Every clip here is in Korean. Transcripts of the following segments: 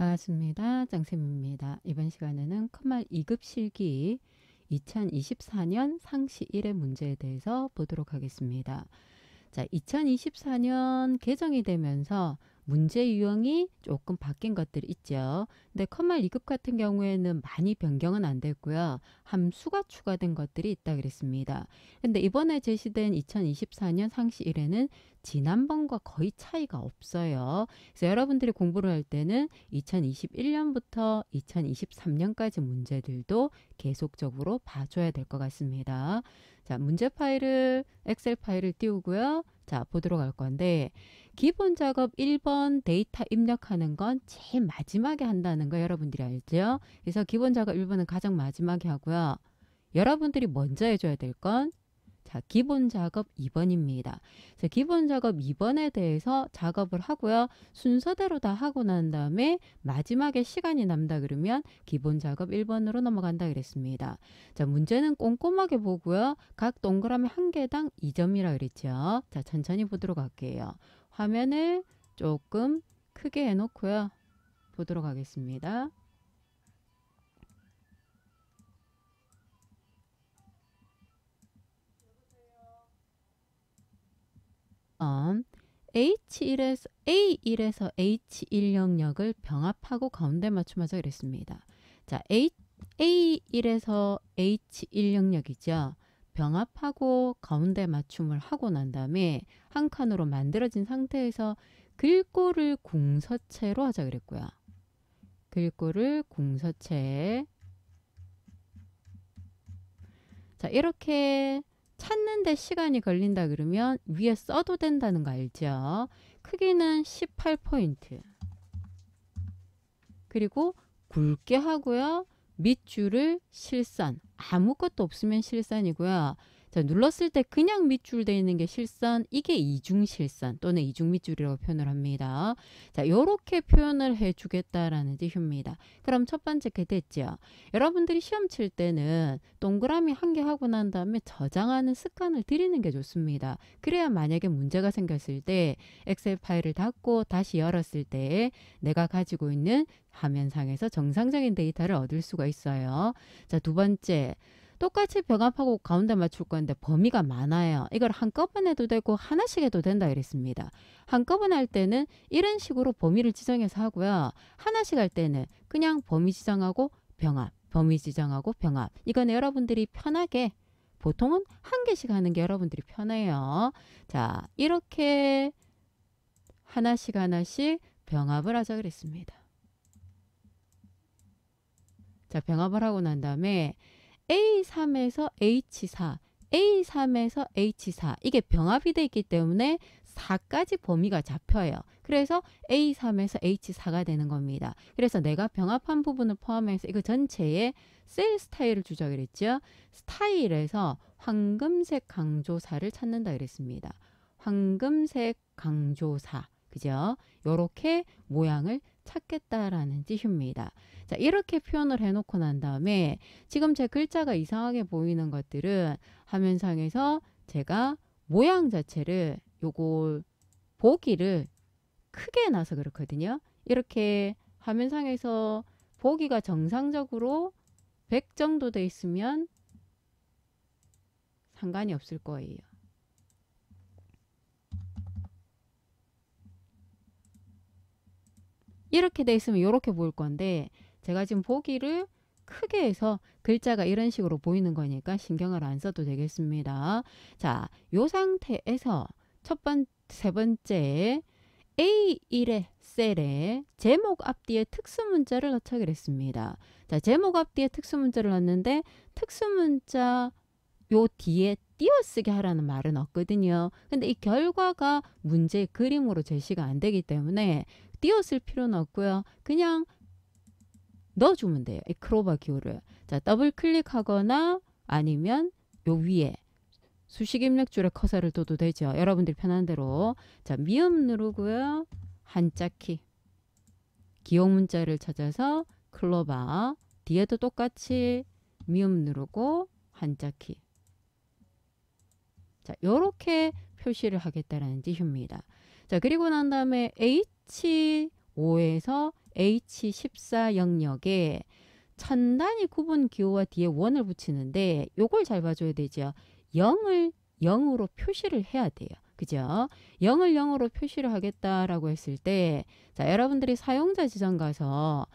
반갑습니다. 짱쌤입니다. 이번 시간에는 컴말 2급 실기 2024년 상시 1회 문제에 대해서 보도록 하겠습니다. 자, 2024년 개정이 되면서 문제 유형이 조금 바뀐 것들이 있죠. 근데 컴말 2급 같은 경우에는 많이 변경은 안 됐고요. 함수가 추가된 것들이 있다 그랬습니다. 근데 이번에 제시된 2024년 상시 1회는 지난번과 거의 차이가 없어요. 그래서 여러분들이 공부를 할 때는 2021년부터 2023년까지 문제들도 계속적으로 봐줘야 될 것 같습니다. 자, 문제 파일을 엑셀 파일을 띄우고요. 자, 보도록 할 건데 기본 작업 1번 데이터 입력하는 건 제일 마지막에 한다는 거 여러분들이 알죠? 그래서 기본 작업 1번은 가장 마지막에 하고요. 여러분들이 먼저 해줘야 될 건 자, 기본 작업 2번입니다. 그래서 기본 작업 2번에 대해서 작업을 하고요. 순서대로 다 하고 난 다음에 마지막에 시간이 남다 그러면 기본 작업 1번으로 넘어간다 그랬습니다. 자, 문제는 꼼꼼하게 보고요. 각 동그라미 한 개당 2점이라 그랬죠. 자, 천천히 보도록 할게요. 화면을 조금 크게 해놓고요. 보도록 하겠습니다. A1에서 H1 영역을 병합하고 가운데 맞춤하자 그랬습니다. 자, A1에서 H1 영역이죠. 병합하고 가운데 맞춤을 하고 난 다음에 한 칸으로 만들어진 상태에서 글꼴을 궁서체로 하자 그랬고요. 글꼴을 궁서체. 자, 이렇게 찾는데 시간이 걸린다 그러면 위에 써도 된다는 거 알죠? 크기는 18포인트. 그리고 굵게 하고요. 밑줄을 실선. 아무것도 없으면 실선이고요. 자, 눌렀을 때 그냥 밑줄 되어 있는 게 실선, 이게 이중 실선 또는 이중 밑줄이라고 표현을 합니다. 자, 요렇게 표현을 해주겠다라는 뜻입니다. 그럼 첫 번째 게 됐죠. 여러분들이 시험 칠 때는 동그라미 한 개 하고 난 다음에 저장하는 습관을 들이는 게 좋습니다. 그래야 만약에 문제가 생겼을 때 엑셀 파일을 닫고 다시 열었을 때 내가 가지고 있는 화면상에서 정상적인 데이터를 얻을 수가 있어요. 자, 두 번째. 똑같이 병합하고 가운데 맞출 건데 범위가 많아요. 이걸 한꺼번에 해도 되고 하나씩 해도 된다 그랬습니다. 한꺼번에 할 때는 이런 식으로 범위를 지정해서 하고요. 하나씩 할 때는 그냥 범위 지정하고 병합, 범위 지정하고 병합. 이건 여러분들이 편하게 보통은 한 개씩 하는 게 여러분들이 편해요. 자, 이렇게 하나씩 병합을 하자 그랬습니다. 자, 병합을 하고 난 다음에 A3에서 H4, A3에서 H4 이게 병합이 되어 있기 때문에 4까지 범위가 잡혀요. 그래서 A3에서 H4가 되는 겁니다. 그래서 내가 병합한 부분을 포함해서 이거 전체에 셀 스타일을 주자 그랬죠. 스타일에서 황금색 강조사를 찾는다 그랬습니다. 황금색 강조사. 그죠? 요렇게 모양을 찾겠다라는 뜻입니다. 자, 이렇게 표현을 해놓고 난 다음에 지금 제 글자가 이상하게 보이는 것들은 화면상에서 제가 모양 자체를 요걸 보기를 크게 해놔서 그렇거든요. 이렇게 화면상에서 보기가 정상적으로 100 정도 돼 있으면 상관이 없을 거예요. 이렇게 돼 있으면 이렇게 보일 건데 제가 지금 보기를 크게 해서 글자가 이런 식으로 보이는 거니까 신경을 안 써도 되겠습니다. 자, 요 상태에서 세 번째 A1의 셀에 제목 앞뒤에 특수문자를 넣자 그랬습니다. 자, 제목 앞뒤에 특수문자를 넣었는데 특수문자 요 뒤에 띄어쓰기 하라는 말은 없거든요. 근데 이 결과가 문제 그림으로 제시가 안 되기 때문에 띄어쓸 필요는 없고요. 그냥 넣어주면 돼요. 이 크로바 기호를. 자, 더블 클릭하거나 아니면 요 위에 수식 입력줄에 커서를 둬도 되죠. 여러분들이 편한 대로. 자, 미음 누르고요. 한자키. 기호 문자를 찾아서 클로바. 뒤에도 똑같이 미음 누르고 한자키. 자, 요렇게 표시를 하겠다라는 뜻입니다. 자, 그리고 난 다음에 H5에서 H14 영역에 1000단위 구분 기호와 뒤에 1을 붙이는데 요걸 잘 봐줘야 되죠. 0을 0으로 표시를 해야 돼요. 그죠? 0을 0으로 표시를 하겠다라고 했을 때, 자, 여러분들이 사용자 지정 가서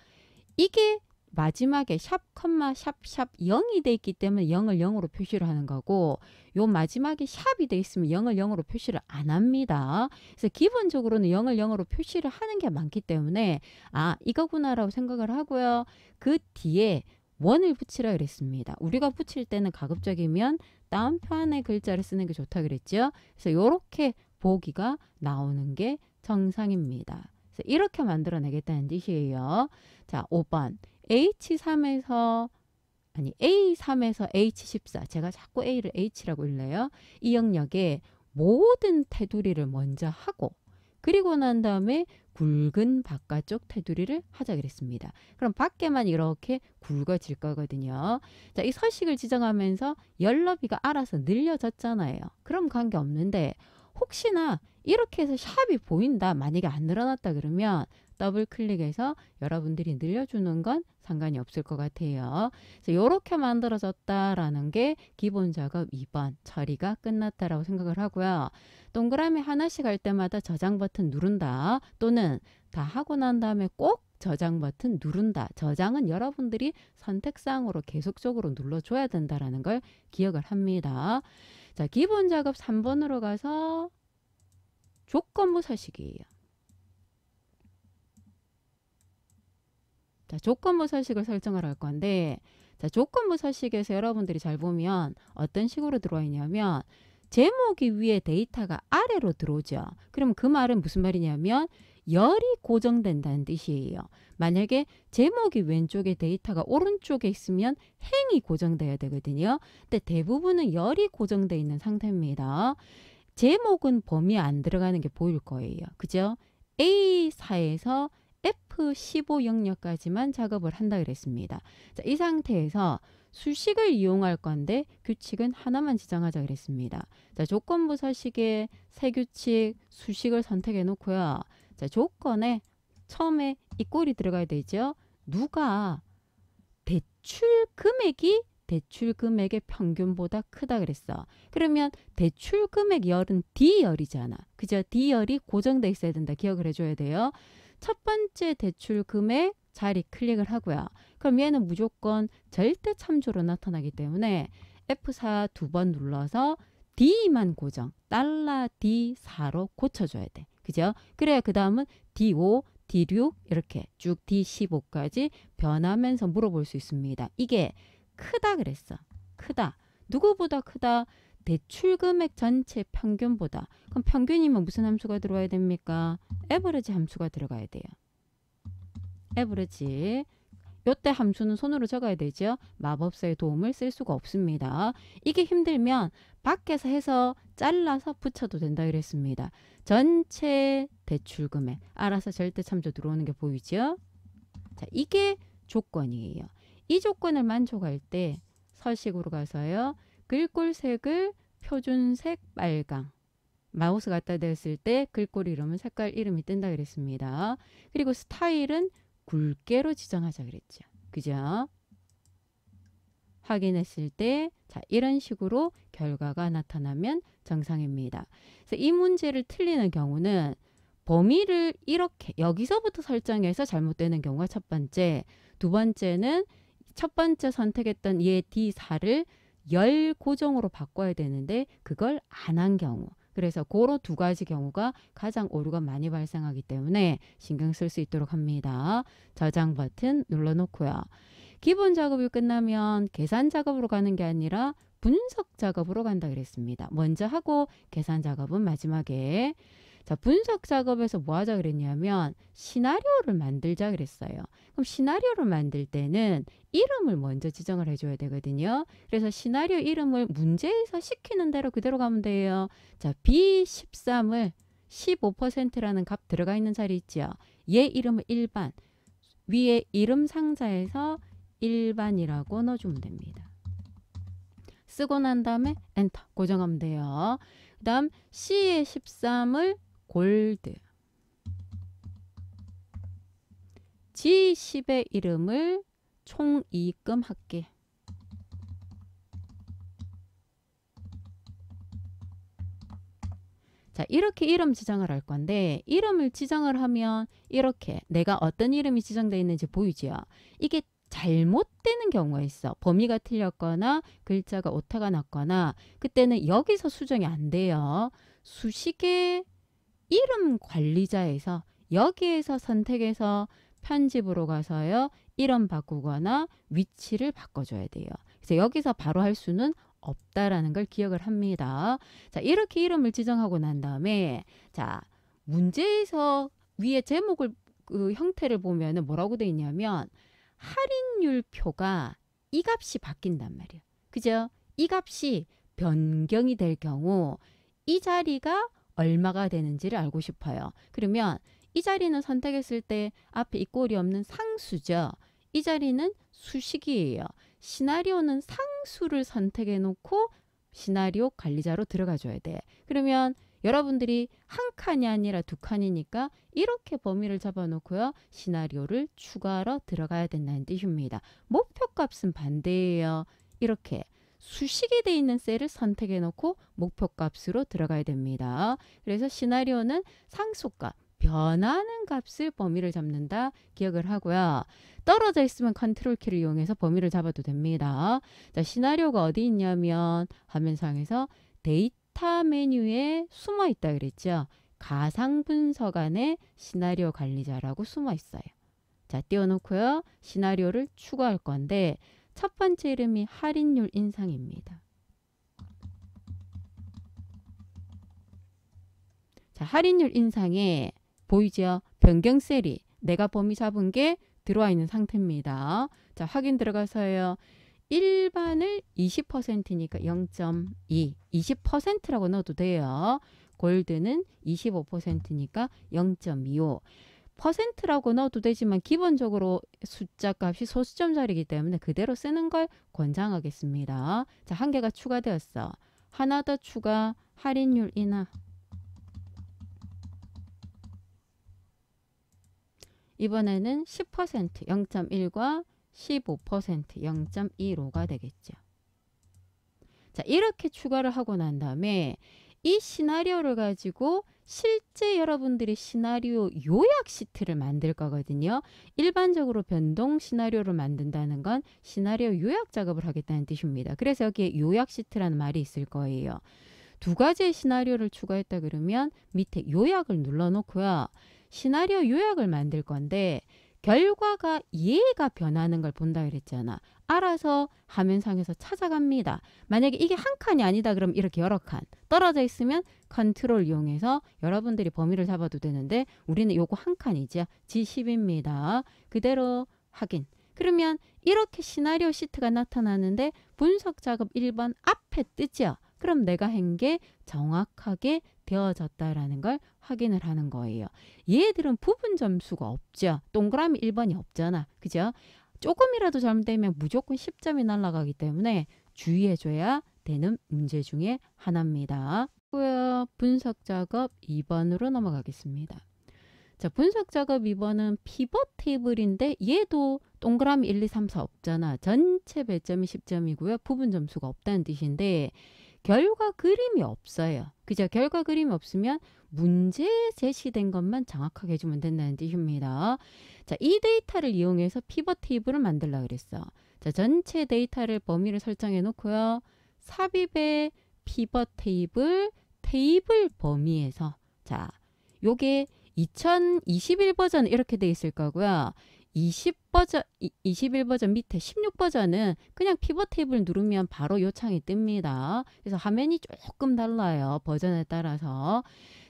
이게 마지막에 샵, 컴마, 샵, 0이 돼 있기 때문에 0을 0으로 표시를 하는 거고, 요 마지막에 샵이 돼 있으면 0을 0으로 표시를 안 합니다. 그래서 기본적으로는 0을 0으로 표시를 하는 게 많기 때문에 아, 이거구나라고 생각을 하고요. 그 뒤에 원을 붙이라 그랬습니다. 우리가 붙일 때는 가급적이면 다운표안의 글자를 쓰는 게 좋다 그랬죠. 그래서 이렇게 보기가 나오는 게 정상입니다. 그래서 이렇게 만들어내겠다는 뜻이에요. 자, 5번. A3에서 H14. 제가 자꾸 A를 H라고 읽네요. 이 영역에 모든 테두리를 먼저 하고 그리고 난 다음에 굵은 바깥쪽 테두리를 하자 그랬습니다. 그럼 밖에만 이렇게 굵어질 거거든요. 자, 이 서식을 지정하면서 열너비가 알아서 늘려졌잖아요. 그럼 관계없는데 혹시나 이렇게 해서 샵이 보인다. 만약에 안 늘어났다 그러면 더블 클릭해서 여러분들이 늘려주는 건 상관이 없을 것 같아요. 그래서 이렇게 만들어졌다라는 게 기본 작업 2번 처리가 끝났다라고 생각을 하고요. 동그라미 하나씩 할 때마다 저장 버튼 누른다. 또는 다 하고 난 다음에 꼭 저장 버튼 누른다. 저장은 여러분들이 선택사항으로 계속적으로 눌러줘야 된다라는 걸 기억을 합니다. 자, 기본 작업 3번으로 가서 조건부 서식이에요. 자, 조건부 서식을 설정을 할 건데, 자, 조건부 서식에서 여러분들이 잘 보면 어떤 식으로 들어와 있냐면 제목이 위에 데이터가 아래로 들어오죠. 그럼 그 말은 무슨 말이냐면 열이 고정된다는 뜻이에요. 만약에 제목이 왼쪽에 데이터가 오른쪽에 있으면 행이 고정돼야 되거든요. 근데 대부분은 열이 고정돼 있는 상태입니다. 제목은 범위에 안 들어가는 게 보일 거예요. 그죠? A4에서 F15 영역까지만 작업을 한다 그랬습니다. 자, 이 상태에서 수식을 이용할 건데 규칙은 하나만 지정하자 그랬습니다. 자, 조건부 서식에 새 규칙 수식을 선택해 놓고요. 자, 조건에 처음에 이 꼴이 들어가야 되죠. 누가 대출 금액의 평균보다 크다 그랬어. 그러면 대출 금액 열은 D열이잖아. 그죠? D열이 고정돼 있어야 된다. 기억을 해줘야 돼요. 첫 번째 대출 금액 자리 클릭을 하고요. 그럼 얘는 무조건 절대 참조로 나타나기 때문에 F4 두 번 눌러서 D만 고정, 달러 D4로 고쳐줘야 돼. 그죠? 그래야 그 다음은 D5, D6 이렇게 쭉 D15까지 변하면서 물어볼 수 있습니다. 이게 크다 그랬어. 크다. 누구보다 크다? 대출 금액 전체 평균보다. 그럼 평균이면 무슨 함수가 들어와야 됩니까? 에버리지 함수가 들어가야 돼요. 에버리지. 요때 함수는 손으로 적어야 되죠. 마법사의 도움을 쓸 수가 없습니다. 이게 힘들면 밖에서 해서 잘라서 붙여도 된다 그랬습니다. 전체 대출 금액. 알아서 절대 참조 들어오는 게 보이죠? 자, 이게 조건이에요. 이 조건을 만족할 때 서식으로 가서요. 글꼴색을 표준색 빨강. 마우스 갖다 댔을 때 글꼴 이름은 색깔 이름이 뜬다 그랬습니다. 그리고 스타일은 굵게로 지정하자 그랬죠. 그죠? 확인했을 때 자, 이런 식으로 결과가 나타나면 정상입니다. 그래서 이 문제를 틀리는 경우는 범위를 이렇게 여기서부터 설정해서 잘못되는 경우가 첫 번째, 두 번째는 첫 번째 선택했던 얘 D4를 열 고정으로 바꿔야 되는데 그걸 안 한 경우. 그래서 그로 두 가지 경우가 가장 오류가 많이 발생하기 때문에 신경 쓸 수 있도록 합니다. 저장 버튼 눌러놓고요. 기본 작업이 끝나면 계산 작업으로 가는 게 아니라 분석 작업으로 간다 그랬습니다. 먼저 하고 계산 작업은 마지막에. 자, 분석 작업에서 뭐 하자 그랬냐면 시나리오를 만들자 그랬어요. 그럼 시나리오를 만들 때는 이름을 먼저 지정을 해줘야 되거든요. 그래서 시나리오 이름을 문제에서 시키는 대로 그대로 가면 돼요. 자, B13을 15%라는 값 들어가 있는 자리 있죠. 얘 이름을 일반, 위에 이름 상자에서 일반이라고 넣어주면 됩니다. 쓰고 난 다음에 엔터 고정하면 돼요. 그 다음 C의 13을 골드, G10의 이름을 총이익금 할게. 자, 이렇게 이름 지정을 할 건데 이름을 지정을 하면 이렇게 내가 어떤 이름이 지정되어 있는지 보이죠? 이게 잘못되는 경우가 있어. 범위가 틀렸거나 글자가 오타가 났거나 그때는 여기서 수정이 안 돼요. 수식의 이름 관리자에서 여기에서 선택해서 편집으로 가서요. 이름 바꾸거나 위치를 바꿔줘야 돼요. 그래서 여기서 바로 할 수는 없다라는 걸 기억을 합니다. 자, 이렇게 이름을 지정하고 난 다음에 자, 문제에서 위에 제목을 그 형태를 보면은 뭐라고 돼 있냐면 할인율 표가 이 값이 바뀐단 말이에요. 그죠? 이 값이 변경이 될 경우 이 자리가 얼마가 되는지를 알고 싶어요. 그러면 이 자리는 선택했을 때 앞에 이꼴이 없는 상수죠. 이 자리는 수식이에요. 시나리오는 상수를 선택해 놓고 시나리오 관리자로 들어가 줘야 돼. 그러면 여러분들이 한 칸이 아니라 두 칸이니까 이렇게 범위를 잡아 놓고요. 시나리오를 추가로 들어가야 된다는 뜻입니다. 목표값은 반대예요. 이렇게 수식이 돼 있는 셀을 선택해 놓고 목표값으로 들어가야 됩니다. 그래서 시나리오는 상수값, 변하는 값을 범위를 잡는다 기억을 하고요. 떨어져 있으면 컨트롤 키를 이용해서 범위를 잡아도 됩니다. 자, 시나리오가 어디 있냐면 화면상에서 데이터 메뉴에 숨어 있다 그랬죠. 가상 분석 안에 시나리오 관리자라고 숨어 있어요. 자, 띄워놓고요. 시나리오를 추가할 건데 첫 번째 이름이 할인율 인상입니다. 자, 할인율 인상에 보이죠? 변경 셀이 내가 범위 잡은 게 들어와 있는 상태입니다. 자, 확인 들어가서요. 일반을 20%니까 0.2, 20%라고 넣어도 돼요. 골드는 25%니까 0.25. 퍼센트라고 넣어도 되지만 기본적으로 숫자 값이 소수점짜리이기 때문에 그대로 쓰는 걸 권장하겠습니다. 자, 한 개가 추가되었어. 하나 더 추가, 할인율 인하. 이번에는 10% 0.1과 15% 0.25가 되겠죠. 자, 이렇게 추가를 하고 난 다음에 이 시나리오를 가지고 실제 여러분들이 시나리오 요약 시트를 만들 거거든요. 일반적으로 변동 시나리오를 만든다는 건 시나리오 요약 작업을 하겠다는 뜻입니다. 그래서 여기에 요약 시트라는 말이 있을 거예요. 두 가지의 시나리오를 추가했다 그러면 밑에 요약을 눌러놓고요. 시나리오 요약을 만들 건데 결과가 얘가 변하는 걸 본다 그랬잖아. 알아서 화면상에서 찾아갑니다. 만약에 이게 한 칸이 아니다 그러면 이렇게 여러 칸 떨어져 있으면 컨트롤 이용해서 여러분들이 범위를 잡아도 되는데 우리는 요거 한 칸이죠. G10입니다. 그대로 확인. 그러면 이렇게 시나리오 시트가 나타나는데 분석 작업 1번 앞에 뜨죠. 그럼 내가 한 게 정확하게 되어졌다라는 걸 확인을 하는 거예요. 얘들은 부분 점수가 없죠. 동그라미 1번이 없잖아. 그죠? 조금이라도 잘못되면 무조건 10점이 날아가기 때문에 주의해줘야 되는 문제 중에 하나입니다. 분석 작업 2번으로 넘어가겠습니다. 자, 분석 작업 2번은 피벗 테이블인데 얘도 동그라미 1, 2, 3, 4 없잖아. 전체 배점이 10점이고요. 부분 점수가 없다는 뜻인데 결과 그림이 없어요. 그죠? 결과 그림이 없으면 문제에 제시된 것만 정확하게 해주면 된다는 뜻입니다. 자, 이 데이터를 이용해서 피벗 테이블을 만들려고 그랬어. 자, 전체 데이터를 범위를 설정해 놓고요. 삽입의 피벗 테이블, 테이블 범위에서 자, 요게 2021 버전 이렇게 돼 있을 거고요. 21 버전 밑에 16 버전은 그냥 피벗 테이블 누르면 바로 요 창이 뜹니다. 그래서 화면이 조금 달라요. 버전에 따라서.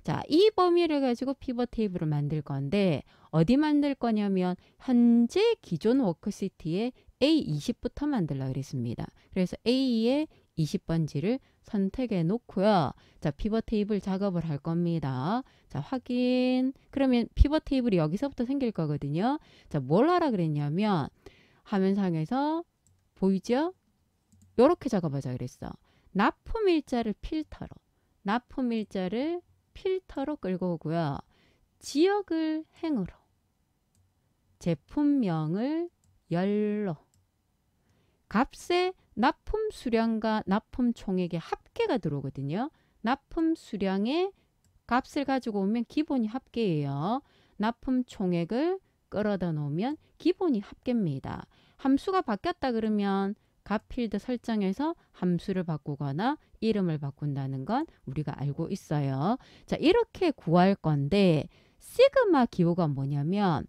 자, 이 범위를 가지고 피벗 테이블을 만들 건데 어디 만들 거냐면 현재 기존 워크시트에 A20부터 만들려고 그랬습니다. 그래서 A의 20번지를 선택해 놓고요. 자, 피벗 테이블 작업을 할 겁니다. 자, 확인. 그러면 피벗 테이블이 여기서부터 생길 거거든요. 자, 뭘 하라 그랬냐면 화면상에서 보이죠? 요렇게 작업하자 그랬어. 납품 일자를 필터로. 납품 일자를 필터로 끌고 오고요. 지역을 행으로. 제품명을 열로 값에 납품 수량과 납품 총액의 합계가 들어오거든요. 납품 수량의 값을 가지고 오면 기본이 합계예요. 납품 총액을 끌어다 놓으면 기본이 합계입니다. 함수가 바뀌었다 그러면 값 필드 설정해서 함수를 바꾸거나 이름을 바꾼다는 건 우리가 알고 있어요. 자, 이렇게 구할 건데 시그마 기호가 뭐냐면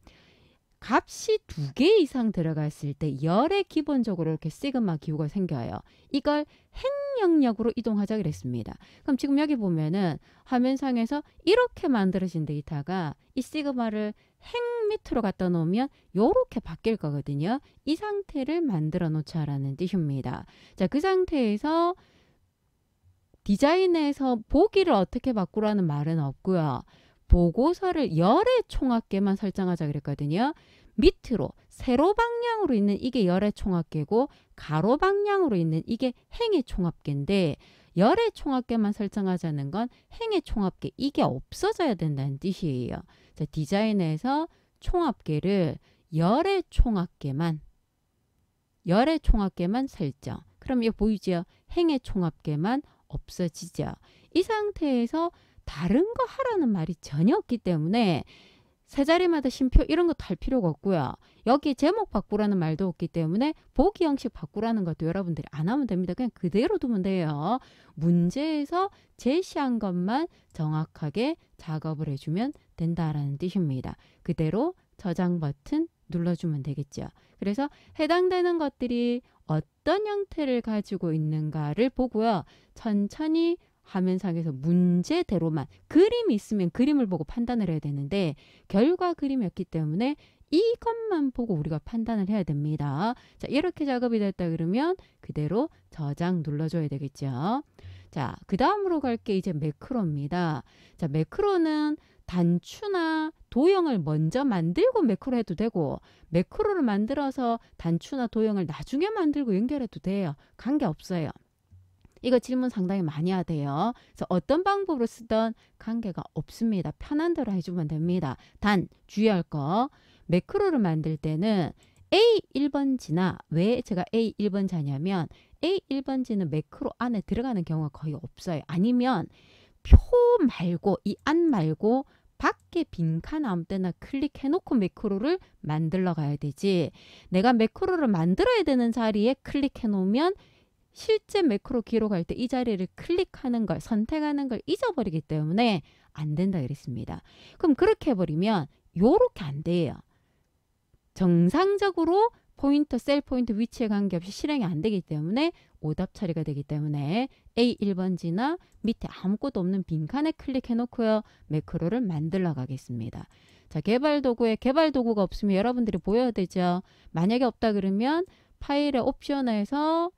값이 2개 이상 들어갔을 때 열에 기본적으로 이렇게 시그마 기호가 생겨요. 이걸 행영역으로 이동하자 그랬습니다. 그럼 지금 여기 보면은 화면상에서 이렇게 만들어진 데이터가 이 시그마를 행 밑으로 갖다 놓으면 이렇게 바뀔 거거든요. 이 상태를 만들어 놓자라는 뜻입니다. 자, 그 상태에서 디자인에서 보기를 어떻게 바꾸라는 말은 없고요. 보고서를 열의 총합계만 설정하자 그랬거든요. 밑으로 세로 방향으로 있는 이게 열의 총합계고 가로 방향으로 있는 이게 행의 총합계인데 열의 총합계만 설정하자는 건 행의 총합계 이게 없어져야 된다는 뜻이에요. 자, 디자인에서 총합계를 열의 총합계만 설정. 그럼 이거 보이죠? 행의 총합계만 없어지죠. 이 상태에서 다른 거 하라는 말이 전혀 없기 때문에 세 자리마다 쉼표 이런 것도 할 필요가 없고요. 여기 제목 바꾸라는 말도 없기 때문에 보기 형식 바꾸라는 것도 여러분들이 안 하면 됩니다. 그냥 그대로 두면 돼요. 문제에서 제시한 것만 정확하게 작업을 해주면 된다라는 뜻입니다. 그대로 저장 버튼 눌러주면 되겠죠. 그래서 해당되는 것들이 어떤 형태를 가지고 있는가를 보고요. 천천히 화면상에서 문제대로만 그림이 있으면 그림을 보고 판단을 해야 되는데 결과 그림이었기 때문에 이것만 보고 우리가 판단을 해야 됩니다. 자, 이렇게 작업이 됐다 그러면 그대로 저장 눌러줘야 되겠죠. 자, 그 다음으로 갈 게 이제 매크로입니다. 자, 매크로는 단추나 도형을 먼저 만들고 매크로 해도 되고 매크로를 만들어서 단추나 도형을 나중에 만들고 연결해도 돼요. 관계없어요. 이거 질문 상당히 많이 하대요. 그래서 어떤 방법으로 쓰던 관계가 없습니다. 편한 대로 해주면 됩니다. 단 주의할 거 매크로를 만들 때는 A1번지나 왜 제가 A1번지 하냐면 A1번지는 매크로 안에 들어가는 경우가 거의 없어요. 아니면 표 말고 이 안 말고 밖에 빈칸 아무 때나 클릭해놓고 매크로를 만들러 가야 되지. 내가 매크로를 만들어야 되는 자리에 클릭해놓으면 실제 매크로 기록할 때 이 자리를 클릭하는 걸 선택하는 걸 잊어버리기 때문에 안 된다 그랬습니다. 그럼 그렇게 해버리면 요렇게 안 돼요. 정상적으로 포인터, 셀 포인터 위치에 관계없이 실행이 안 되기 때문에 오답 처리가 되기 때문에 A1번지나 밑에 아무것도 없는 빈칸에 클릭해 놓고요. 매크로를 만들러 가겠습니다. 자, 개발 도구에 개발 도구가 없으면 여러분들이 보여야 되죠. 만약에 없다 그러면 파일의 옵션에서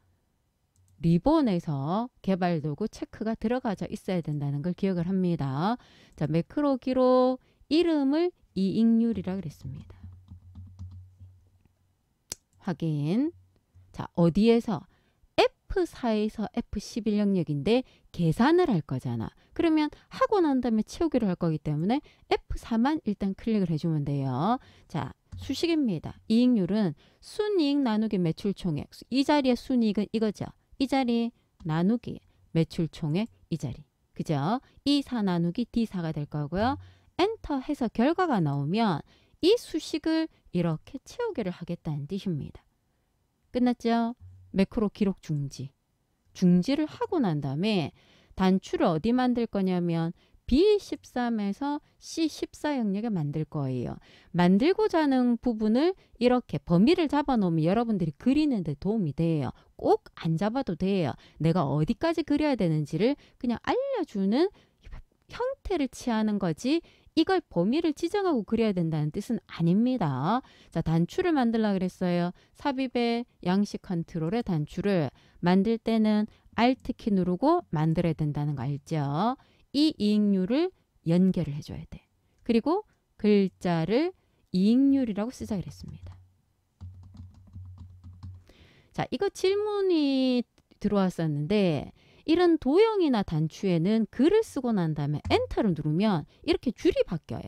리본에서 개발 도구 체크가 들어가져 있어야 된다는 걸 기억을 합니다. 자, 매크로 기록 이름을 이익률이라 그랬습니다. 확인. 자, 어디에서? F4에서 F11 영역인데 계산을 할 거잖아. 그러면 하고 난 다음에 채우기를 할 거기 때문에 F4만 일단 클릭을 해주면 돼요. 자, 수식입니다. 이익률은 순이익 나누기 매출총액. 이 자리의 순이익은 이거죠. 이 자리 나누기 매출총액 이 자리. 그죠? E4 나누기 D4가 될 거고요. 엔터 해서 결과가 나오면 이 수식을 이렇게 채우기를 하겠다는 뜻입니다. 끝났죠? 매크로 기록 중지. 중지를 하고 난 다음에 단추를 어디 만들 거냐면 B13에서 C14 영역에 만들 거예요. 만들고자 하는 부분을 이렇게 범위를 잡아 놓으면 여러분들이 그리는 데 도움이 돼요. 꼭 안 잡아도 돼요. 내가 어디까지 그려야 되는지를 그냥 알려주는 형태를 취하는 거지 이걸 범위를 지정하고 그려야 된다는 뜻은 아닙니다. 자, 단추를 만들려고 그랬어요. 삽입의 양식 컨트롤의 단추를 만들 때는 Alt키 누르고 만들어야 된다는 거 알죠? 이 이익률을 연결을 해줘야 돼. 그리고 글자를 이익률이라고 쓰자 그랬습니다. 자, 이거 질문이 들어왔었는데 이런 도형이나 단추에는 글을 쓰고 난 다음에 엔터를 누르면 이렇게 줄이 바뀌어요.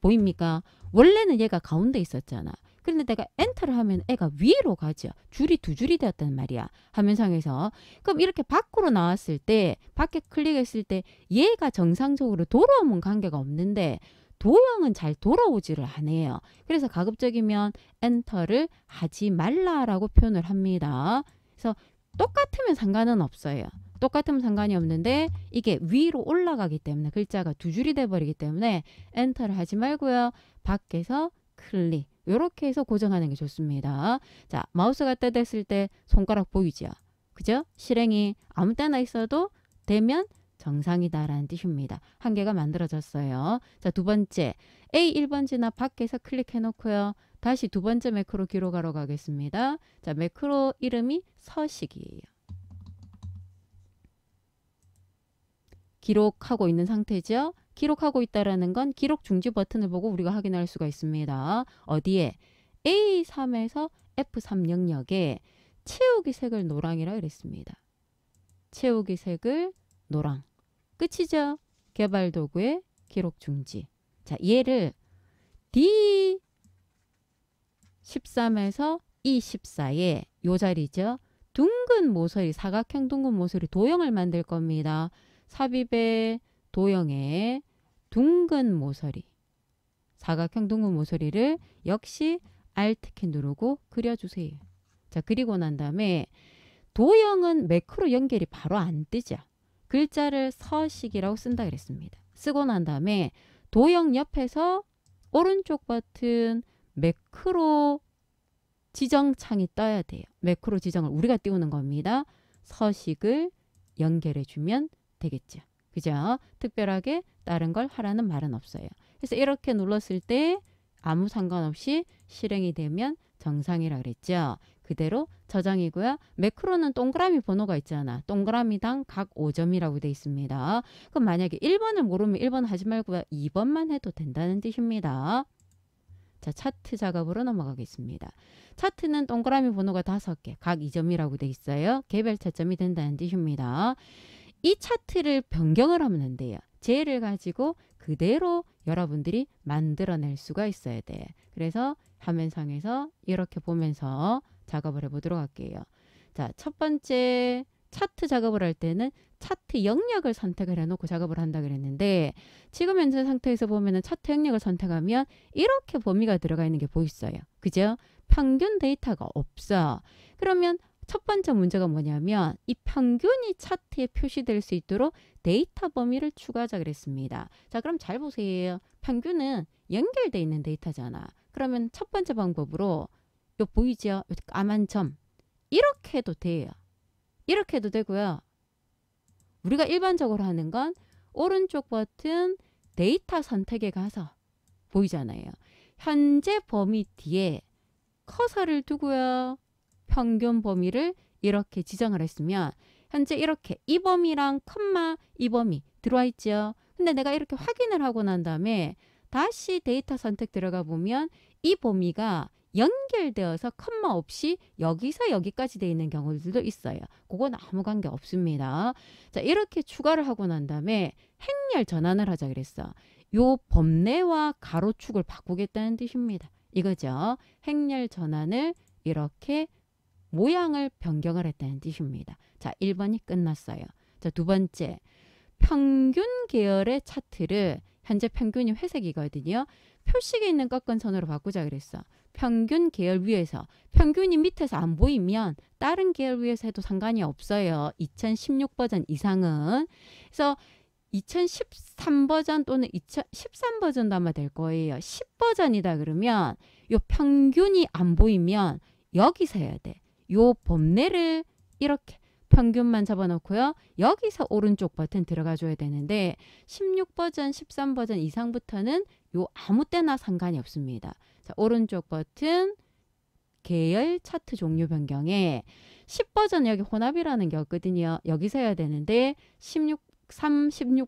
보입니까? 원래는 얘가 가운데 있었잖아. 그런데 내가 엔터를 하면 애가 위로 가죠. 줄이 두 줄이 되었단 말이야. 화면상에서. 그럼 이렇게 밖으로 나왔을 때, 밖에 클릭했을 때 얘가 정상적으로 돌아오면 관계가 없는데 도형은 잘 돌아오지를 않아요. 그래서 가급적이면 엔터를 하지 말라라고 표현을 합니다. 그래서 똑같으면 상관은 없어요. 똑같으면 상관이 없는데 이게 위로 올라가기 때문에 글자가 두 줄이 돼버리기 때문에 엔터를 하지 말고요. 밖에서 클릭 이렇게 해서 고정하는 게 좋습니다. 자, 마우스 갖다 댔을 때 손가락 보이죠? 그죠? 실행이 아무 때나 있어도 되면 정상이다라는 뜻입니다. 한 개가 만들어졌어요. 자, 두 번째 A 1번지나 밖에서 클릭해 놓고요. 다시 두 번째 매크로 기록하러 가겠습니다. 자, 매크로 이름이 서식이에요. 기록하고 있는 상태죠. 기록하고 있다라는 건 기록 중지 버튼을 보고 우리가 확인할 수가 있습니다. 어디에? A3에서 F3 영역에 채우기 색을 노랑이라 그랬습니다. 채우기 색을 노랑. 끝이죠. 개발 도구의 기록 중지. 자, 얘를 D13에서 E14에 요 자리죠. 둥근 모서리, 사각형 둥근 모서리 도형을 만들 겁니다. 삽입의 도형에 둥근 모서리, 사각형 둥근 모서리를 역시 Alt키 누르고 그려주세요. 자, 그리고 난 다음에 도형은 매크로 연결이 바로 안 뜨죠. 글자를 서식이라고 쓴다 그랬습니다. 쓰고 난 다음에 도형 옆에서 오른쪽 버튼 매크로 지정창이 떠야 돼요. 매크로 지정을 우리가 띄우는 겁니다. 서식을 연결해 주면 되겠죠. 그죠? 특별하게 다른 걸 하라는 말은 없어요. 그래서 이렇게 눌렀을 때 아무 상관없이 실행이 되면 정상이라 그랬죠. 그대로 저장이고요. 매크로는 동그라미 번호가 있잖아. 동그라미당 각 5점이라고 되어 있습니다. 그럼 만약에 1번을 모르면 1번 하지 말고 2번만 해도 된다는 뜻입니다. 자, 차트 작업으로 넘어가겠습니다. 차트는 동그라미 번호가 5개, 각 2점이라고 되어 있어요. 개별 차점이 된다는 뜻입니다. 이 차트를 변경을 하면 안 돼요. 쟤를 가지고 그대로 여러분들이 만들어낼 수가 있어야 돼. 그래서 화면상에서 이렇게 보면서 작업을 해보도록 할게요. 자, 첫 번째 차트 작업을 할 때는 차트 영역을 선택을 해놓고 작업을 한다 그랬는데 지금 현재 상태에서 보면은 차트 영역을 선택하면 이렇게 범위가 들어가 있는 게 보이어요. 그죠? 평균 데이터가 없어. 그러면 첫 번째 문제가 뭐냐면 이 평균이 차트에 표시될 수 있도록 데이터 범위를 추가하자 그랬습니다. 자, 그럼 잘 보세요. 평균은 연결되어 있는 데이터잖아. 그러면 첫 번째 방법으로 요 보이죠? 요 까만 점 이렇게 해도 돼요. 이렇게 해도 되고요. 우리가 일반적으로 하는 건 오른쪽 버튼 데이터 선택에 가서 보이잖아요. 현재 범위 뒤에 커서를 두고요. 평균 범위를 이렇게 지정을 했으면 현재 이렇게 이 범위랑 컴마 이 범위 들어와 있죠. 근데 내가 이렇게 확인을 하고 난 다음에 다시 데이터 선택 들어가 보면 이 범위가 연결되어서 컴마 없이 여기서 여기까지 되어 있는 경우들도 있어요. 그건 아무 관계 없습니다. 자, 이렇게 추가를 하고 난 다음에 행렬 전환을 하자 그랬어. 요 범례와 가로축을 바꾸겠다는 뜻입니다. 이거죠. 행렬 전환을 이렇게 모양을 변경을 했다는 뜻입니다. 자, 1번이 끝났어요. 자, 두 번째. 평균 계열의 차트를 현재 평균이 회색이거든요. 표식에 있는 꺾은 선으로 바꾸자 그랬어. 평균 계열 위에서 평균이 밑에서 안 보이면 다른 계열 위에서 해도 상관이 없어요. 2016 버전 이상은. 그래서 2013 버전 또는 2013 버전도 아마 될 거예요. 10 버전이다 그러면 요 평균이 안 보이면 여기서 해야 돼. 요 범례를 이렇게 평균만 잡아놓고요. 여기서 오른쪽 버튼 들어가 줘야 되는데 16 버전, 13 버전 이상부터는 요 아무 때나 상관이 없습니다. 자, 오른쪽 버튼 계열 차트 종류 변경에 10 버전 여기 혼합이라는 게 없거든요. 여기서 해야 되는데 16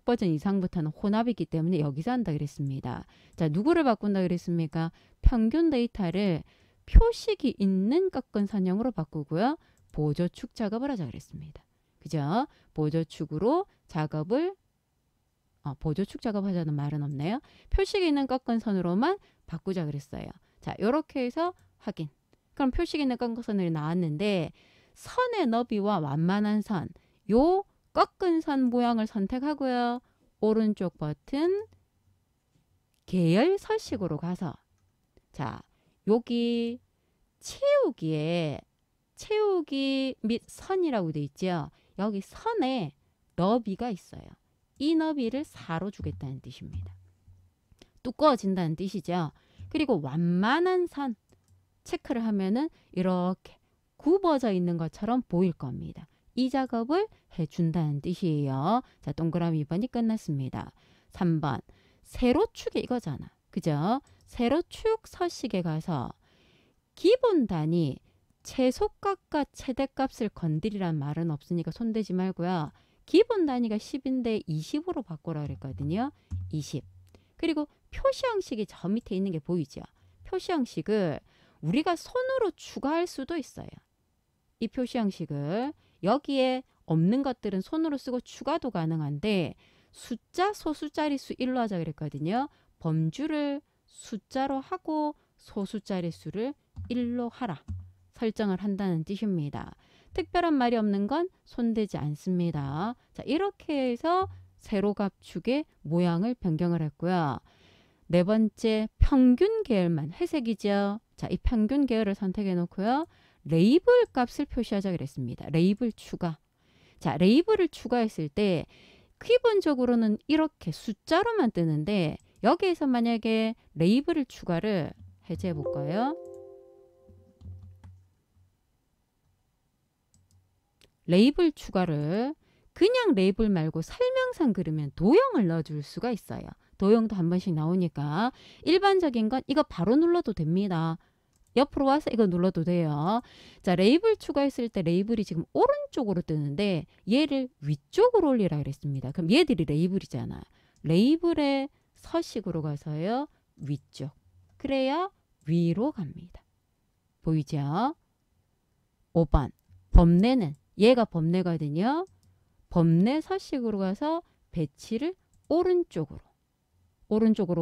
버전 이상부터는 혼합이기 때문에 여기서 한다 그랬습니다. 자, 누구를 바꾼다 그랬습니까? 평균 데이터를 표식이 있는 꺾은 선형으로 바꾸고요. 보조축 작업을 하자 그랬습니다. 그죠? 보조축으로 작업을 보조축 작업하자는 말은 없네요. 표식이 있는 꺾은 선으로만 바꾸자 그랬어요. 자, 이렇게 해서 확인. 그럼 표식 있는 꺾어선이 나왔는데 선의 너비와 완만한 선, 요 꺾은 선 모양을 선택하고요. 오른쪽 버튼 계열 서식으로 가서 자, 여기 채우기 및 선이라고 돼 있죠. 여기 선에 너비가 있어요. 이 너비를 4로 주겠다는 뜻입니다. 두꺼워진다는 뜻이죠. 그리고 완만한 선 체크를 하면은 이렇게 굽어져 있는 것처럼 보일 겁니다. 이 작업을 해준다는 뜻이에요. 자, 동그라미 2번이 끝났습니다. 3번 세로축이 이거잖아. 그죠? 세로축 서식에 가서 기본 단위 최소값과 최대값을 건드리란 말은 없으니까 손대지 말고요. 기본 단위가 10인데 20으로 바꾸라 그랬거든요. 20. 그리고 표시 형식이 저 밑에 있는 게 보이죠? 표시 형식을 우리가 손으로 추가할 수도 있어요. 이 표시 형식을 여기에 없는 것들은 손으로 쓰고 추가도 가능한데 숫자 소수자릿수 1로 하자 그랬거든요. 범주를 숫자로 하고 소수자릿수를 1로 하라. 설정을 한다는 뜻입니다. 특별한 말이 없는 건 손대지 않습니다. 자, 이렇게 해서 세로갑축의 모양을 변경을 했고요. 네 번째 평균 계열만 회색이죠. 자, 이 평균 계열을 선택해 놓고요. 레이블 값을 표시하자 그랬습니다. 레이블 추가. 자, 레이블을 추가했을 때 기본적으로는 이렇게 숫자로만 뜨는데 여기에서 만약에 레이블을 추가를 해제해 볼까요? 레이블 추가를 그냥 레이블 말고 설명상 그리면 도형을 넣어줄 수가 있어요. 도형도 한 번씩 나오니까 일반적인 건 이거 바로 눌러도 됩니다. 옆으로 와서 이거 눌러도 돼요. 자, 레이블 추가했을 때 레이블이 지금 오른쪽으로 뜨는데 얘를 위쪽으로 올리라 그랬습니다. 그럼 얘들이 레이블이잖아. 레이블의 서식으로 가서요. 위쪽. 그래야 위로 갑니다. 보이죠? 5번 범례는 얘가 범례거든요. 범례 서식으로 가서 배치를 오른쪽으로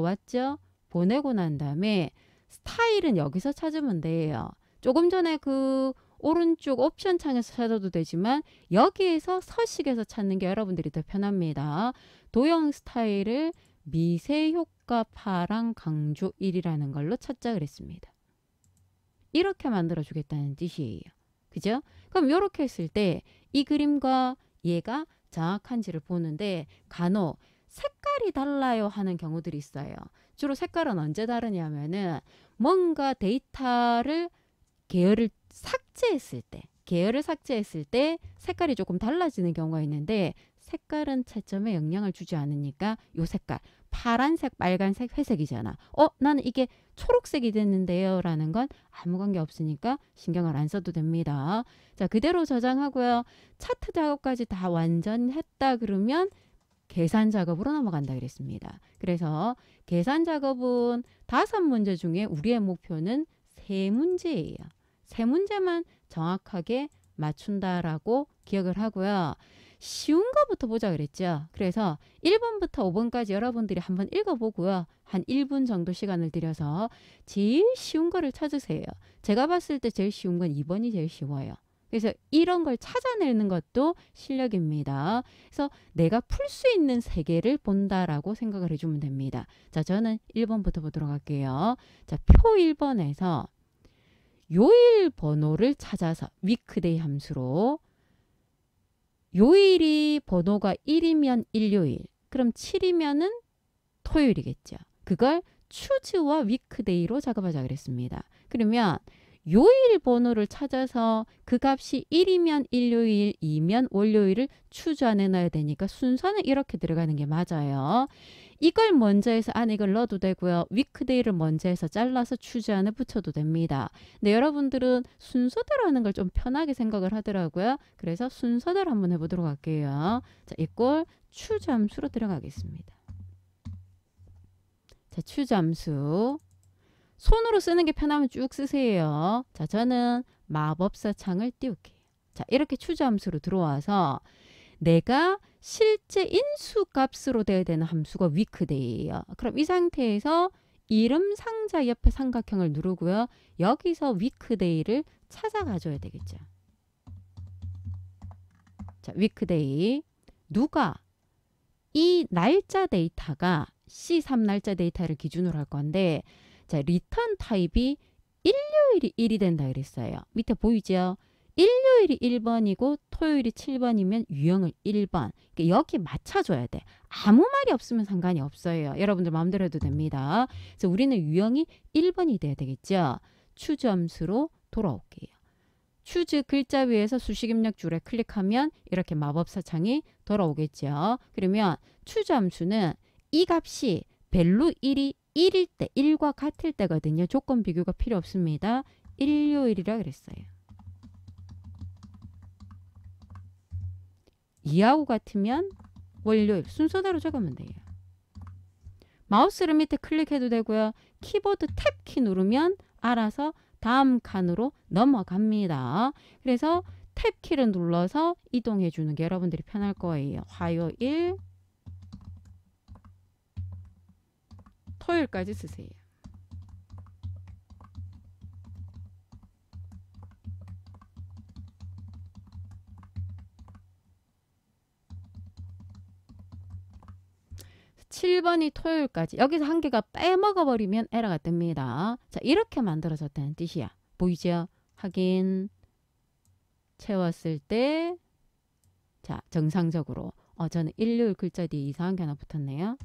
왔죠. 보내고 난 다음에 스타일은 여기서 찾으면 돼요. 조금 전에 그 오른쪽 옵션 창에서 찾아도 되지만 여기에서 서식에서 찾는 게 여러분들이 더 편합니다. 도형 스타일을 미세 효과 파랑 강조 1이라는 걸로 찾자 그랬습니다. 이렇게 만들어 주겠다는 뜻이에요. 그죠? 그럼 이렇게 했을 때 이 그림과 얘가 정확한지를 보는데 간혹 색깔이 달라요 하는 경우들이 있어요. 주로 색깔은 언제 다르냐면은 뭔가 데이터를 계열을 삭제했을 때 색깔이 조금 달라지는 경우가 있는데 색깔은 채점에 영향을 주지 않으니까 요 색깔 파란색, 빨간색, 회색이잖아. 나는 이게 초록색이 됐는데요 라는 건 아무 관계 없으니까 신경을 안 써도 됩니다. 자, 그대로 저장하고요. 차트 작업까지 다 완전했다 그러면 계산 작업으로 넘어간다 그랬습니다. 그래서 계산 작업은 5문제 중에 우리의 목표는 3문제예요. 3문제만 정확하게 맞춘다라고 기억을 하고요. 쉬운 거부터 보자 그랬죠. 그래서 1번부터 5번까지 여러분들이 한번 읽어보고요. 한 1분 정도 시간을 들여서 제일 쉬운 거를 찾으세요. 제가 봤을 때 제일 쉬운 건 2번이 제일 쉬워요. 그래서 이런 걸 찾아내는 것도 실력입니다. 그래서 내가 풀 수 있는 세계를 본다라고 생각을 해주면 됩니다. 자, 저는 1번부터 보도록 할게요. 자, 표 1번에서 요일 번호를 찾아서 위크데이 함수로 요일이 번호가 1이면 일요일, 그럼 7이면은 토요일이겠죠. 그걸 추즈와 위크데이로 작업하자 그랬습니다. 그러면 요일 번호를 찾아서 그 값이 1이면 일요일, 2면 월요일을 추즈 안에 넣어야 되니까 순서는 이렇게 들어가는 게 맞아요. 이걸 먼저 해서 안에 이걸 넣어도 되고요. 위크데이를 먼저 해서 잘라서 추즈 안에 붙여도 됩니다. 근데 여러분들은 순서대로 하는 걸 좀 편하게 생각을 하더라고요. 그래서 순서대로 한번 해보도록 할게요. 자, 이꼴 추즈 함수로 들어가겠습니다. 자, 추즈 함수. 손으로 쓰는 게 편하면 쭉 쓰세요. 자, 저는 마법사 창을 띄울게요. 자, 이렇게 추즈 함수로 들어와서 내가 실제 인수 값으로 돼야 되는 함수가 위크데이예요. 그럼 이 상태에서 이름 상자 옆에 삼각형을 누르고요. 여기서 위크데이를 찾아가줘야 되겠죠. 자, 위크데이. 누가 이 날짜 데이터가 C3 날짜 데이터를 기준으로 할 건데, 자, 리턴 타입이 일요일이 1이 된다 그랬어요. 밑에 보이죠? 일요일이 1번이고 토요일이 7번이면 유형을 1번. 그러니까 여기 맞춰줘야 돼. 아무 말이 없으면 상관이 없어요. 여러분들 마음대로 해도 됩니다. 그래서 우리는 유형이 1번이 돼야 되겠죠. 추즈 함수로 돌아올게요. 추즈 글자 위에서 수식 입력 줄에 클릭하면 이렇게 마법사 창이 돌아오겠죠. 그러면 추즈 함수는 이 값이 밸류 1이 1일 때, 1과 같을 때거든요. 조건 비교가 필요 없습니다. 일요일이라 그랬어요. 2하고 같으면 월요일 순서대로 적으면 돼요. 마우스를 밑에 클릭해도 되고요. 키보드 탭키 누르면 알아서 다음 칸으로 넘어갑니다. 그래서 탭키를 눌러서 이동해 주는 게 여러분들이 편할 거예요. 화요일, 토요일까지 쓰세요. (7번이) 토요일까지. 여기서 한 개가 빼먹어버리면 에러가 뜹니다. 자, 이렇게 만들어졌다는 뜻이야. 보이죠? 확인. 채웠을 때, 자, 정상적으로. 저는 일요일 글자 뒤에 이상한 게 하나 붙었네요.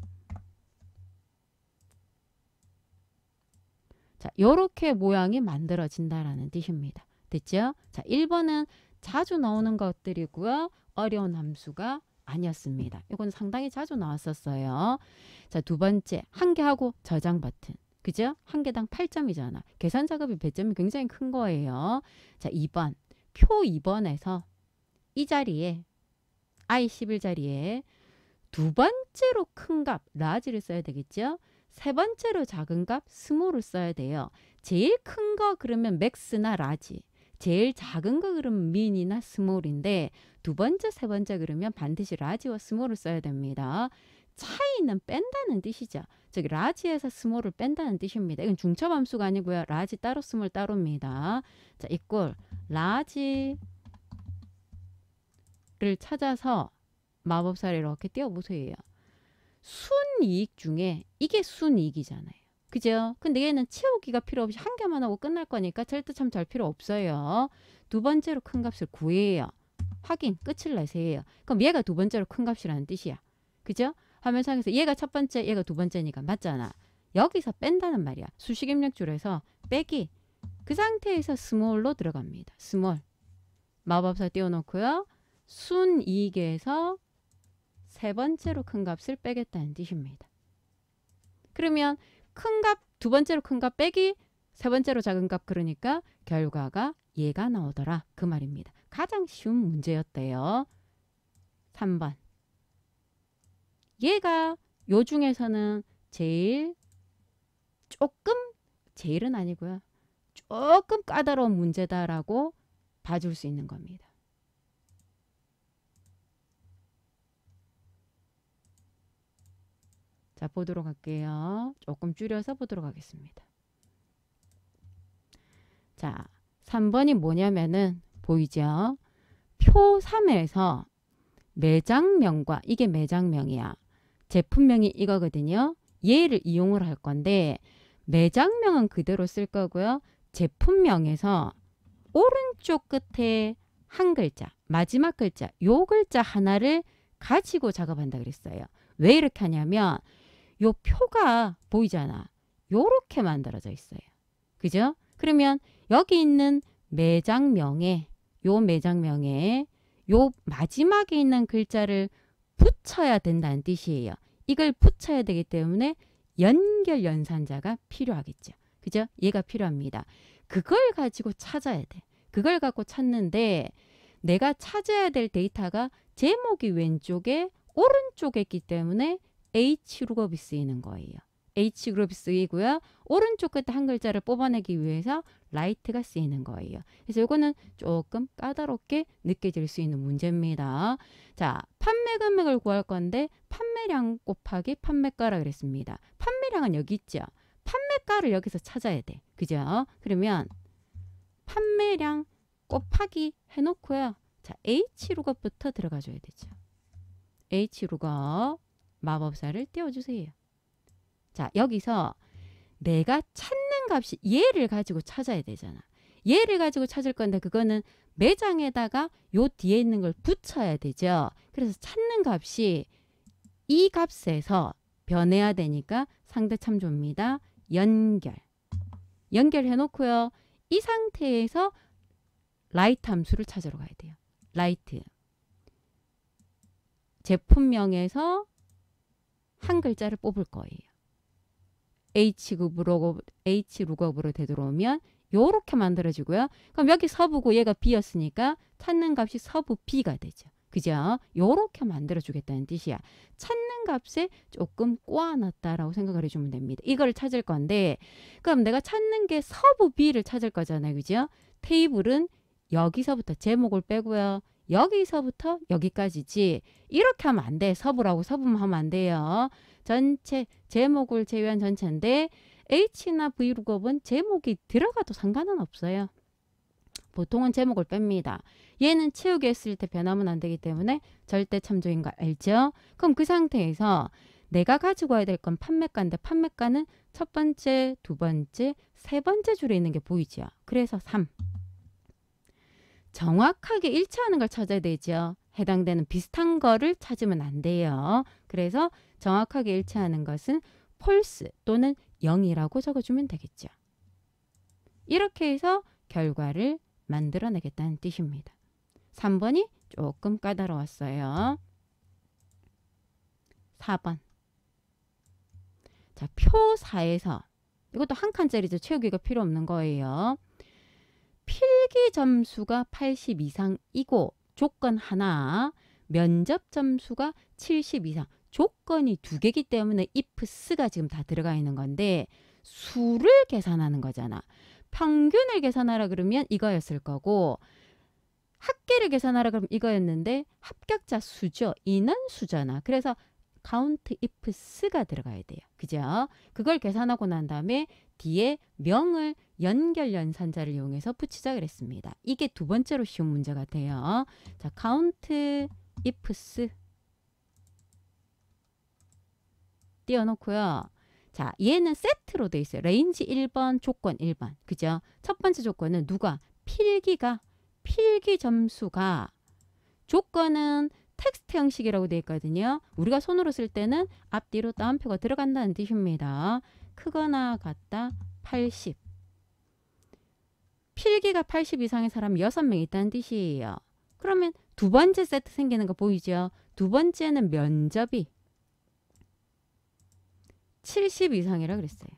자, 요렇게 모양이 만들어진다라는 뜻입니다. 됐죠? 자, 1번은 자주 나오는 것들이고요. 어려운 함수가 아니었습니다. 이건 상당히 자주 나왔었어요. 자, 두 번째, 한 개 하고 저장 버튼. 그죠? 한 개당 8점이잖아. 계산 작업이 배점이 굉장히 큰 거예요. 자, 2번. 표 2번에서 이 자리에 I11자리에 두 번째로 큰 값 라지를 써야 되겠죠? 세 번째로 작은 값 스몰을 써야 돼요. 제일 큰 거 그러면 맥스나 라지, 제일 작은 거 그러면 미니나 스몰인데 두 번째, 세 번째 그러면 반드시 라지와 스몰을 써야 됩니다. 차이는 뺀다는 뜻이죠. 즉 라지에서 스몰을 뺀다는 뜻입니다. 이건 중첩함수가 아니고요. 라지 따로 스몰 따로입니다. 자, 이꼴 라지를 찾아서 마법사를 이렇게 띄워보세요. 순이익 중에 이게 순이익이잖아요. 그죠? 근데 얘는 채우기가 필요 없이 한 개만 하고 끝날 거니까 절대 참 잘 필요 없어요. 두 번째로 큰 값을 구해요. 확인, 끝을 내세요. 그럼 얘가 두 번째로 큰 값이라는 뜻이야. 그죠? 화면상에서 얘가 첫 번째, 얘가 두 번째니까 맞잖아. 여기서 뺀다는 말이야. 수식 입력줄에서 빼기. 그 상태에서 스몰로 들어갑니다. 스몰. 마법사 띄워놓고요. 순이익에서 세 번째로 큰 값을 빼겠다는 뜻입니다. 그러면 큰 값, 두 번째로 큰 값 빼기 세 번째로 작은 값, 그러니까 결과가 얘가 나오더라 그 말입니다. 가장 쉬운 문제였대요. 3번. 얘가 요 중에서는 제일 조금, 제일은 아니고요. 조금 까다로운 문제다라고 봐줄 수 있는 겁니다. 자, 보도록 할게요. 조금 줄여서 보도록 하겠습니다. 자, 3번이 뭐냐면은 보이죠? 표 3에서 매장명과, 이게 매장명이야. 제품명이 이거거든요. 얘를 이용을 할 건데 매장명은 그대로 쓸 거고요. 제품명에서 오른쪽 끝에 한 글자, 마지막 글자, 요 글자 하나를 가지고 작업한다 그랬어요. 왜 이렇게 하냐면 요 표가 보이잖아. 요렇게 만들어져 있어요. 그죠? 그러면 여기 있는 매장명에, 요 매장명에 요 마지막에 있는 글자를 붙여야 된다는 뜻이에요. 이걸 붙여야 되기 때문에 연결 연산자가 필요하겠죠. 그죠? 얘가 필요합니다. 그걸 가지고 찾아야 돼. 그걸 갖고 찾는데 내가 찾아야 될 데이터가 제목이 왼쪽에 오른쪽에 있기 때문에 H그룹이 쓰이는 거예요. H그룹이 쓰이고요. 오른쪽 끝에 한 글자를 뽑아내기 위해서 라이트가 쓰이는 거예요. 그래서 이거는 조금 까다롭게 느껴질 수 있는 문제입니다. 자, 판매 금액을 구할 건데 판매량 곱하기 판매가라 그랬습니다. 판매량은 여기 있죠. 판매가를 여기서 찾아야 돼. 그죠? 그러면 판매량 곱하기 해놓고요. 자, H룩업부터 들어가줘야 되죠. H룩업 마법사를 띄워주세요. 자, 여기서 내가 찾는 값이 얘를 가지고 찾아야 되잖아. 얘를 가지고 찾을 건데 그거는 매장에다가 요 뒤에 있는 걸 붙여야 되죠. 그래서 찾는 값이 이 값에서 변해야 되니까 상대 참조입니다. 연결해 놓고요. 이 상태에서 라이트 함수를 찾으러 가야 돼요. 라이트. 제품명에서 한 글자를 뽑을 거예요. H룩업으로 되돌아오면 요렇게 만들어지고요. 그럼 여기 서부고 얘가 B였으니까 찾는 값이 서부 B가 되죠. 그죠? 요렇게 만들어주겠다는 뜻이야. 찾는 값에 조금 꼬아놨다라고 생각을 해주면 됩니다. 이걸 찾을 건데 그럼 내가 찾는 게 서부 B를 찾을 거잖아요. 그죠? 테이블은 여기서부터 제목을 빼고요. 여기서부터 여기까지지. 이렇게 하면 안 돼. 서부라고 서부만 하면 안 돼요. 전체 제목을 제외한 전체인데 H나 V룩업은 제목이 들어가도 상관은 없어요. 보통은 제목을 뺍니다. 얘는 채우기 했을 때 변하면 안 되기 때문에 절대 참조인 거 알죠? 그럼 그 상태에서 내가 가지고 와야 될 건 판매가인데 판매가는 첫 번째, 두 번째, 세 번째 줄에 있는 게 보이죠? 그래서 3. 정확하게 일치하는 걸 찾아야 되죠. 해당되는 비슷한 거를 찾으면 안 돼요. 그래서 정확하게 일치하는 것은 false 또는 0이라고 적어주면 되겠죠. 이렇게 해서 결과를 만들어내겠다는 뜻입니다. 3번이 조금 까다로웠어요. 4번. 자, 표 4에서 이것도 한 칸짜리죠. 채우기가 필요 없는 거예요. 필기 점수가 80 이상이고 조건 하나, 면접 점수가 70 이상. 조건이 두 개이기 때문에 ifs가 지금 다 들어가 있는 건데 수를 계산하는 거잖아. 평균을 계산하라 그러면 이거였을 거고 합계를 계산하라 그러면 이거였는데 합격자 수죠. 인원수잖아. 그래서 count ifs가 들어가야 돼요. 그죠? 그걸 계산하고 난 다음에 뒤에 명을 연결 연산자를 이용해서 붙이자 그랬습니다. 이게 두 번째로 쉬운 문제 같아요. 자, count ifs 띄워놓고요. 자, 얘는 세트로 돼 있어요. 레인지 1번, 조건 1번. 그죠? 첫 번째 조건은 누가? 필기 점수가 조건은 텍스트 형식이라고 되어 있거든요. 우리가 손으로 쓸 때는 앞뒤로 따옴표가 들어간다는 뜻입니다. 크거나 같다 80. 필기가 80 이상의 사람이 6명 있다는 뜻이에요. 그러면 두 번째 세트 생기는 거 보이죠? 두 번째는 면접이 70 이상이라 그랬어요.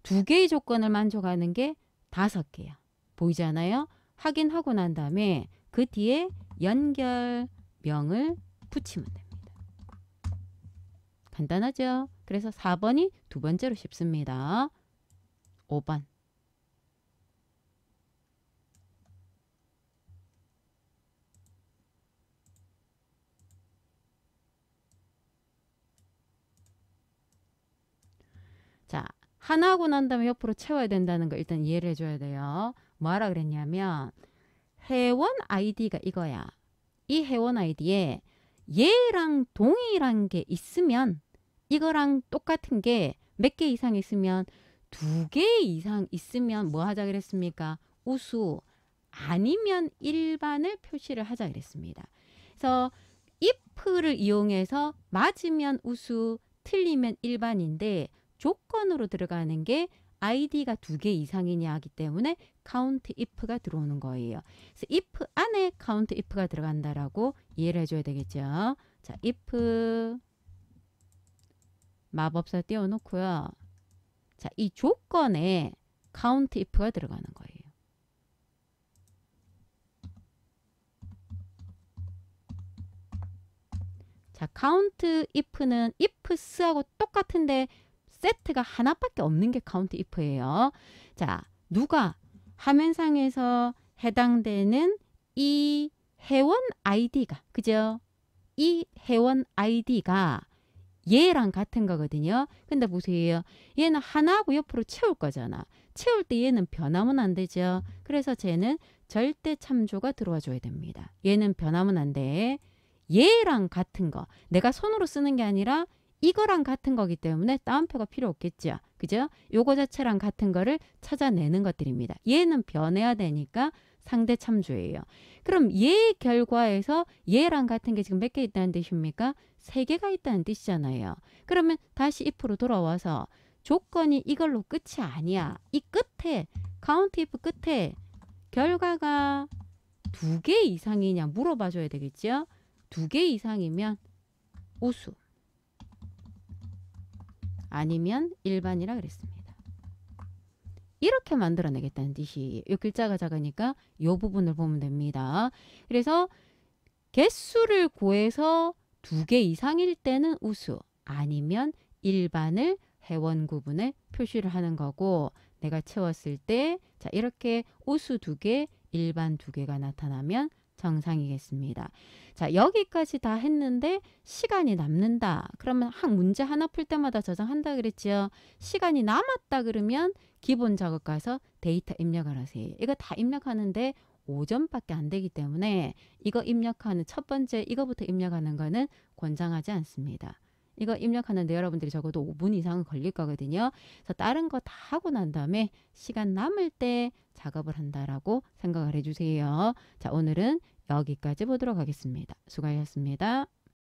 두 개의 조건을 만족하는 게 5개야. 보이잖아요? 확인하고 난 다음에 그 뒤에 연결명을 붙이면 됩니다. 간단하죠? 그래서 4번이 두 번째로 쉽습니다. 5번. 자, 하나 하고 난 다음에 옆으로 채워야 된다는 거 일단 이해를 해줘야 돼요. 뭐하라 그랬냐면 회원 아이디가 이거야. 이 회원 아이디에 얘랑 동일한 게 있으면 이거랑 똑같은 게 몇 개 이상 있으면 2개 이상 있으면 뭐 하자 그랬습니까? 우수 아니면 일반을 표시를 하자 그랬습니다. 그래서 if를 이용해서 맞으면 우수 틀리면 일반인데 조건으로 들어가는 게 id가 2개 이상이냐 하기 때문에 count if가 들어오는 거예요. 그래서 if 안에 count if가 들어간다라고 이해를 해줘야 되겠죠. 자, if 마법사 띄워놓고요. 자, 이 조건에 count if가 들어가는 거예요. 자, count if는 ifs하고 똑같은데 세트가 하나밖에 없는 게 count if예요. 자, 누가 화면상에서 해당되는 이 회원 아이디가, 그죠? 이 회원 아이디가 얘랑 같은 거거든요. 근데 보세요. 얘는 하나하고 옆으로 채울 거잖아. 채울 때 얘는 변하면 안 되죠. 그래서 쟤는 절대 참조가 들어와 줘야 됩니다. 얘는 변하면 안 돼. 얘랑 같은 거. 내가 손으로 쓰는 게 아니라 이거랑 같은 거기 때문에 따옴표가 필요 없겠죠. 그죠? 요거 자체랑 같은 거를 찾아내는 것들입니다. 얘는 변해야 되니까 상대 참조예요. 그럼 얘 결과에서 얘랑 같은 게 지금 몇 개 있다는 뜻입니까? 3개가 있다는 뜻이잖아요. 그러면 다시 if로 돌아와서 조건이 이걸로 끝이 아니야. 이 끝에 count if 끝에 결과가 2개 이상이냐 물어봐 줘야 되겠죠. 2개 이상이면 우수 아니면 일반이라 그랬습니다. 이렇게 만들어내겠다는 뜻이에요. 이 글자가 작으니까 이 부분을 보면 됩니다. 그래서 개수를 구해서 2개 이상일 때는 우수 아니면 일반을 회원 구분에 표시를 하는 거고 내가 채웠을 때 자 이렇게 우수 2개, 일반 2개가 나타나면 정상이겠습니다. 자 여기까지 다 했는데 시간이 남는다. 그러면 한 문제 하나 풀 때마다 저장한다 그랬죠. 시간이 남았다 그러면 기본 작업 가서 데이터 입력을 하세요. 이거 다 입력하는데 5점밖에 안 되기 때문에 이거 입력하는 첫 번째 이거부터 입력하는 거는 권장하지 않습니다. 이거 입력하는데 여러분들이 적어도 5분 이상은 걸릴 거거든요. 그래서 다른 거 다 하고 난 다음에 시간 남을 때 작업을 한다라고 생각을 해주세요. 자, 오늘은 여기까지 보도록 하겠습니다. 수고하셨습니다.